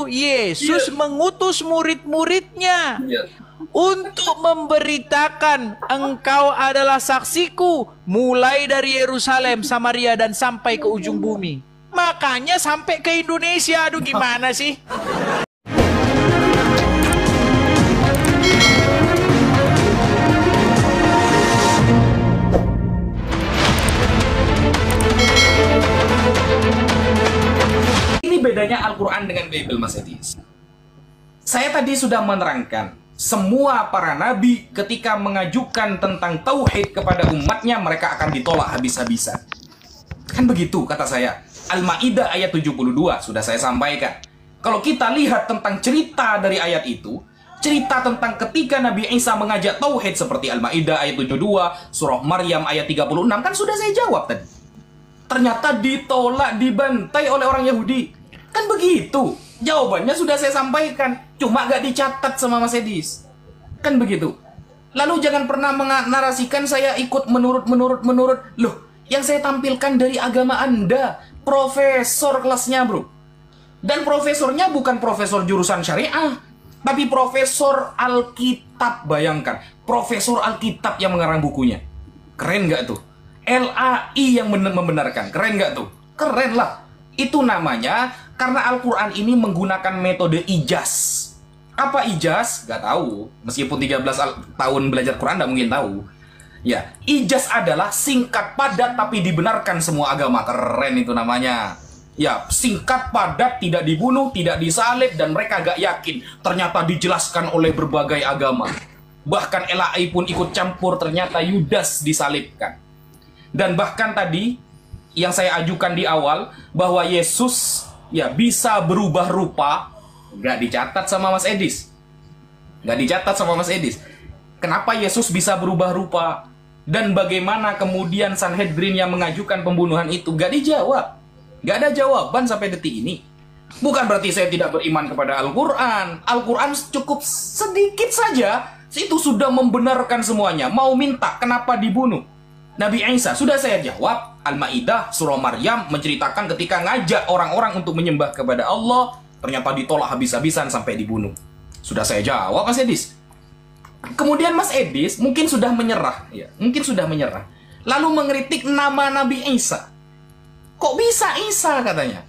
itu Yesus mengutus murid-muridnya untuk memberitakan engkau adalah saksiku mulai dari Yerusalem, Samaria dan sampai ke ujung bumi. Makanya sampai ke Indonesia. Aduh, gimana sih? Ini bedanya Al-Quran dengan Bible, Mas Edis. Saya tadi sudah menerangkan, semua para nabi ketika mengajukan tentang tauhid kepada umatnya, mereka akan ditolak habis-habisan. Kan begitu kata saya. Al-Ma'idah ayat 72 sudah saya sampaikan. Kalau kita lihat tentang cerita dari ayat itu, cerita tentang ketika Nabi Isa mengajak tauhid seperti Al-Ma'idah ayat 72, surah Maryam ayat 36, kan sudah saya jawab tadi. Ternyata ditolak, dibantai oleh orang Yahudi. Kan begitu. Jawabannya sudah saya sampaikan. Cuma gak dicatat sama Mas Edis. Kan begitu. Lalu jangan pernah menarasikan saya ikut menurut. Loh, yang saya tampilkan dari agama Anda. Profesor kelasnya, bro. Dan profesornya bukan profesor jurusan syariah, tapi profesor Alkitab. Bayangkan, profesor Alkitab yang mengarang bukunya. Keren gak tuh? LAI yang membenarkan. Keren gak tuh? Keren lah. Itu namanya karena Al-Quran ini menggunakan metode ijaz. Apa ijaz? Gak tahu. Meskipun 13 tahun belajar Quran, gak mungkin tahu. Ya, ijaz adalah singkat padat tapi dibenarkan semua agama. Keren itu namanya. Ya, singkat padat, tidak dibunuh, tidak disalib, dan mereka gak yakin. Ternyata dijelaskan oleh berbagai agama. Bahkan LAI pun ikut campur, ternyata Yudas disalibkan. Dan bahkan tadi yang saya ajukan di awal bahwa Yesus ya bisa berubah rupa, gak dicatat sama Mas Edis. Gak dicatat sama Mas Edis. Kenapa Yesus bisa berubah rupa? Dan bagaimana kemudian Sanhedrin yang mengajukan pembunuhan itu? Gak dijawab. Gak ada jawaban sampai detik ini. Bukan berarti saya tidak beriman kepada Al-Quran. Al-Quran cukup sedikit saja, itu sudah membenarkan semuanya. Mau minta kenapa dibunuh Nabi Isa? Sudah saya jawab. Al-Ma'idah, surah Maryam menceritakan ketika ngajak orang-orang untuk menyembah kepada Allah, ternyata ditolak habis-habisan sampai dibunuh. Sudah saya jawab, Mas Edis. Kemudian Mas Edis mungkin sudah menyerah, ya, mungkin sudah menyerah. Lalu mengkritik nama Nabi Isa. Kok bisa Isa katanya?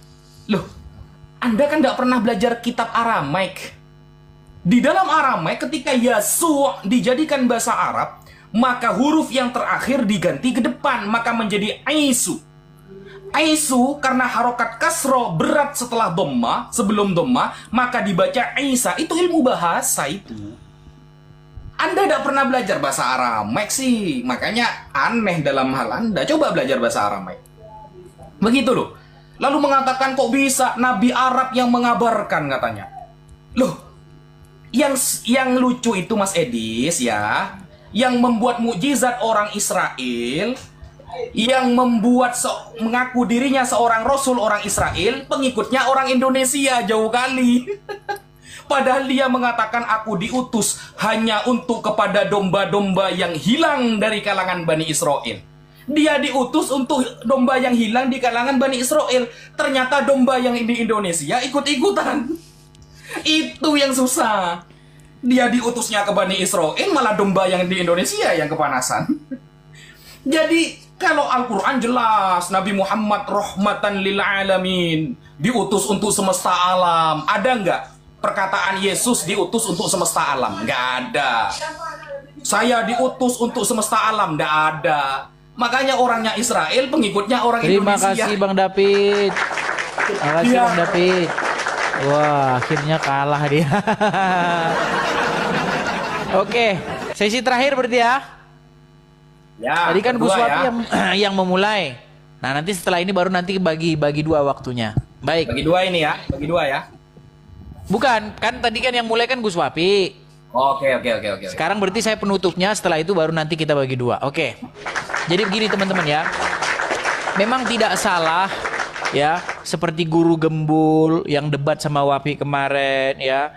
Loh, Anda kan nggak pernah belajar kitab Aramaik. Di dalam Aramaik ketika Yasu'a dijadikan bahasa Arab, maka huruf yang terakhir diganti ke depan, maka menjadi Aisu. Aisu karena harokat kasro berat setelah dhamma, sebelum dhamma, maka dibaca Isa. Itu ilmu bahasa itu. Anda tidak pernah belajar bahasa Aramaik sih, makanya aneh dalam hal Anda. Coba belajar bahasa Aramaik. Begitu loh. Lalu mengatakan kok bisa Nabi Arab yang mengabarkan katanya. Loh, yang lucu itu Mas Edis ya, yang membuat mukjizat orang Israel, yang membuat mengaku dirinya seorang rasul orang Israel, pengikutnya orang Indonesia jauh kali. Padahal dia mengatakan aku diutus hanya untuk kepada domba-domba yang hilang dari kalangan Bani Israel. Dia diutus untuk domba yang hilang di kalangan Bani Israel. Ternyata domba yang di Indonesia ikut-ikutan. Itu yang susah. Dia diutusnya ke Bani Israel, malah domba yang di Indonesia yang kepanasan. Jadi kalau Al-Quran jelas Nabi Muhammad rahmatan lil alamin, diutus untuk semesta alam. Ada nggak perkataan Yesus diutus untuk semesta alam? Nggak ada. Saya diutus untuk semesta alam? Nggak ada. Makanya orangnya Israel, pengikutnya orang Indonesia. Terima kasih Bang David. Terima kasih Bang David. Wah, akhirnya kalah dia. Oke, sesi terakhir berarti ya. Ya, tadi kan Gus Wapi ya. yang memulai. Nah, nanti setelah ini baru nanti bagi dua waktunya. Baik. Bagi dua ini ya, bagi dua ya. Bukan, kan tadi kan yang mulai kan Gus Wapi. Oke. Sekarang berarti saya penutupnya, setelah itu baru nanti kita bagi dua. Oke. Jadi begini teman-teman ya. Memang tidak salah ya, seperti guru gembul yang debat sama Wapi kemarin ya.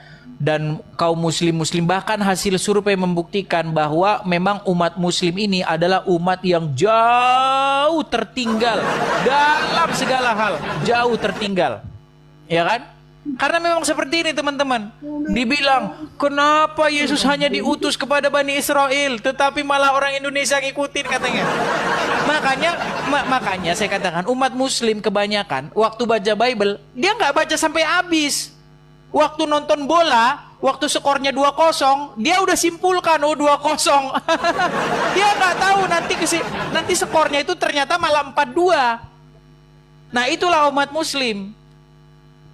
Dan kaum muslim bahkan hasil survei membuktikan bahwa memang umat muslim ini adalah umat yang jauh tertinggal dalam segala hal, jauh tertinggal. Ya kan? Karena memang seperti ini teman-teman. Dibilang, kenapa Yesus hanya diutus kepada Bani Israel, tetapi malah orang Indonesia ngikutin katanya. Makanya saya katakan umat Muslim kebanyakan waktu baca Bible, dia nggak baca sampai habis. Waktu nonton bola, waktu skornya 2-0, dia udah simpulkan, oh 2-0. Dia nggak tahu nanti skornya itu ternyata malah 4-2. Nah itulah umat Muslim.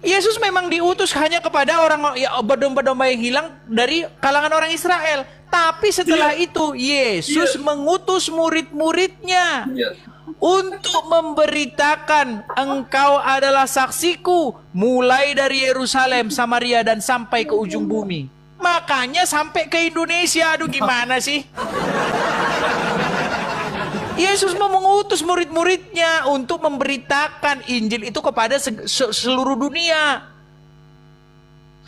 Yesus memang diutus hanya kepada orang domba-domba yang hilang dari kalangan orang Israel. Tapi setelah itu Yesus mengutus murid-muridnya untuk memberitakan, engkau adalah saksiku mulai dari Yerusalem, Samaria dan sampai ke ujung bumi. Makanya sampai ke Indonesia. Aduh gimana sih? Yesus mau mengutus murid-muridnya untuk memberitakan Injil itu kepada seluruh dunia.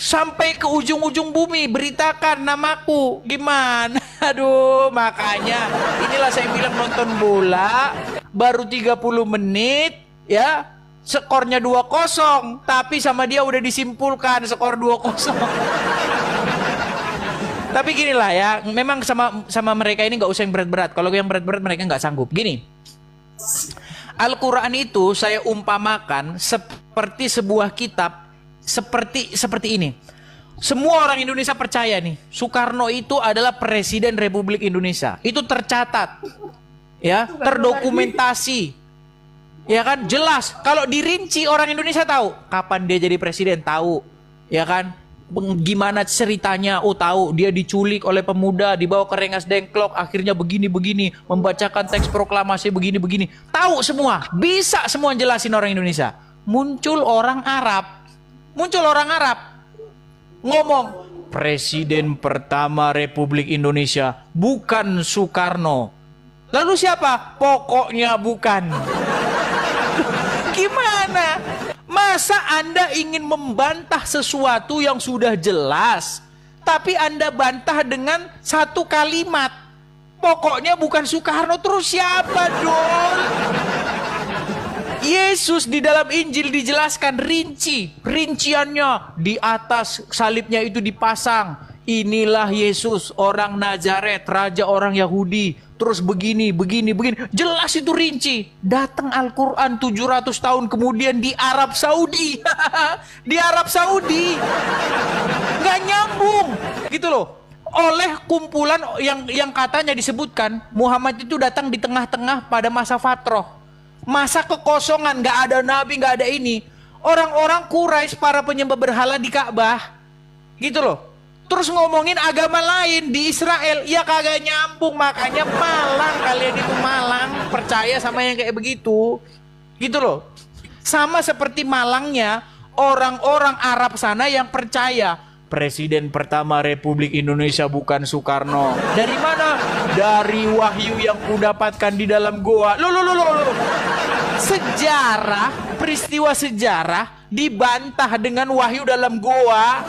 Sampai ke ujung-ujung bumi, beritakan namaku. Gimana? Aduh, makanya inilah saya bilang nonton bola baru 30 menit ya, skornya 2-0, tapi sama dia udah disimpulkan skor 2-0. Tapi gini lah ya, memang sama mereka ini nggak usah yang berat-berat. Kalau yang berat-berat mereka nggak sanggup. Gini, Al-Quran itu saya umpamakan seperti sebuah kitab, seperti ini. Semua orang Indonesia percaya nih, Soekarno itu adalah Presiden Republik Indonesia. Itu tercatat, ya, terdokumentasi, ya kan, jelas. Kalau dirinci orang Indonesia tahu kapan dia jadi presiden, tahu, ya kan. Gimana ceritanya, oh tahu, dia diculik oleh pemuda, dibawa ke Rengas Dengklok, akhirnya begini-begini, membacakan teks proklamasi begini-begini, tahu semua, bisa semua jelasin orang Indonesia. Muncul orang Arab ngomong, Presiden pertama Republik Indonesia bukan Soekarno. Lalu siapa? Pokoknya bukan. Gimana? Masa Anda ingin membantah sesuatu yang sudah jelas, tapi Anda bantah dengan satu kalimat, pokoknya bukan Soekarno, terus siapa dong? Yesus di dalam Injil dijelaskan rinciannya, di atas salibnya itu dipasang, inilah Yesus orang Nazaret, raja orang Yahudi, terus begini. Jelas itu rinci. Datang Al-Quran 700 tahun kemudian di Arab Saudi. Di Arab Saudi. Nggak nyambung. Gitu loh. Oleh kumpulan yang katanya disebutkan, Muhammad itu datang di tengah-tengah pada masa fatroh. Masa kekosongan, nggak ada nabi, nggak ada ini. Orang-orang Quraisy, para penyembah berhala di Ka'bah. Gitu loh. Terus ngomongin agama lain di Israel, ya kagak nyambung. Makanya malang, kalian itu malang percaya sama yang kayak begitu. Gitu loh. Sama seperti malangnya orang-orang Arab sana yang percaya Presiden pertama Republik Indonesia bukan Soekarno. Dari mana? Dari wahyu yang kudapatkan di dalam goa. Loh. Sejarah, peristiwa sejarah dibantah dengan wahyu dalam goa.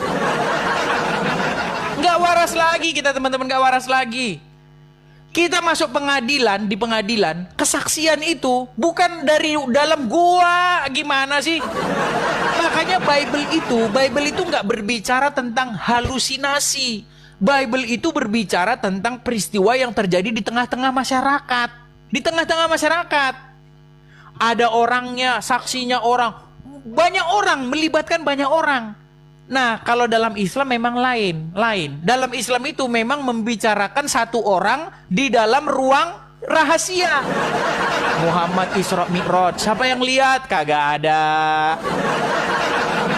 Nggak waras lagi kita, teman-teman, nggak waras lagi. Kita masuk pengadilan, di pengadilan, kesaksian itu bukan dari dalam gua. Gimana sih? Makanya Bible itu nggak berbicara tentang halusinasi. Bible itu berbicara tentang peristiwa yang terjadi di tengah-tengah masyarakat. Di tengah-tengah masyarakat. Ada orangnya, saksinya orang. Banyak orang, melibatkan banyak orang. Nah, kalau dalam Islam memang lain. Dalam Islam itu memang membicarakan satu orang di dalam ruang rahasia. Muhammad Isra Mi'raj, siapa yang lihat? Kagak ada.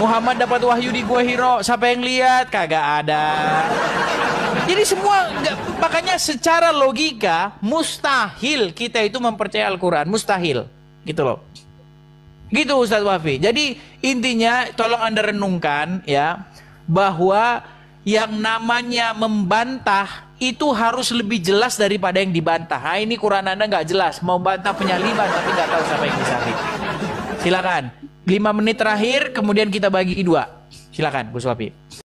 Muhammad dapat wahyu di Gua Hiro, siapa yang lihat? Kagak ada. Jadi semua, makanya secara logika mustahil kita itu mempercayai Al-Quran, mustahil, gitu loh. Gitu Ustadz Wafi. Jadi intinya tolong Anda renungkan ya, bahwa yang namanya membantah itu harus lebih jelas daripada yang dibantah. Nah, ini Quran Anda nggak jelas, mau bantah penyaliban tapi nggak tahu siapa yang disalib. Silakan 5 menit terakhir, kemudian kita bagi dua. Silakan Gus Wafi.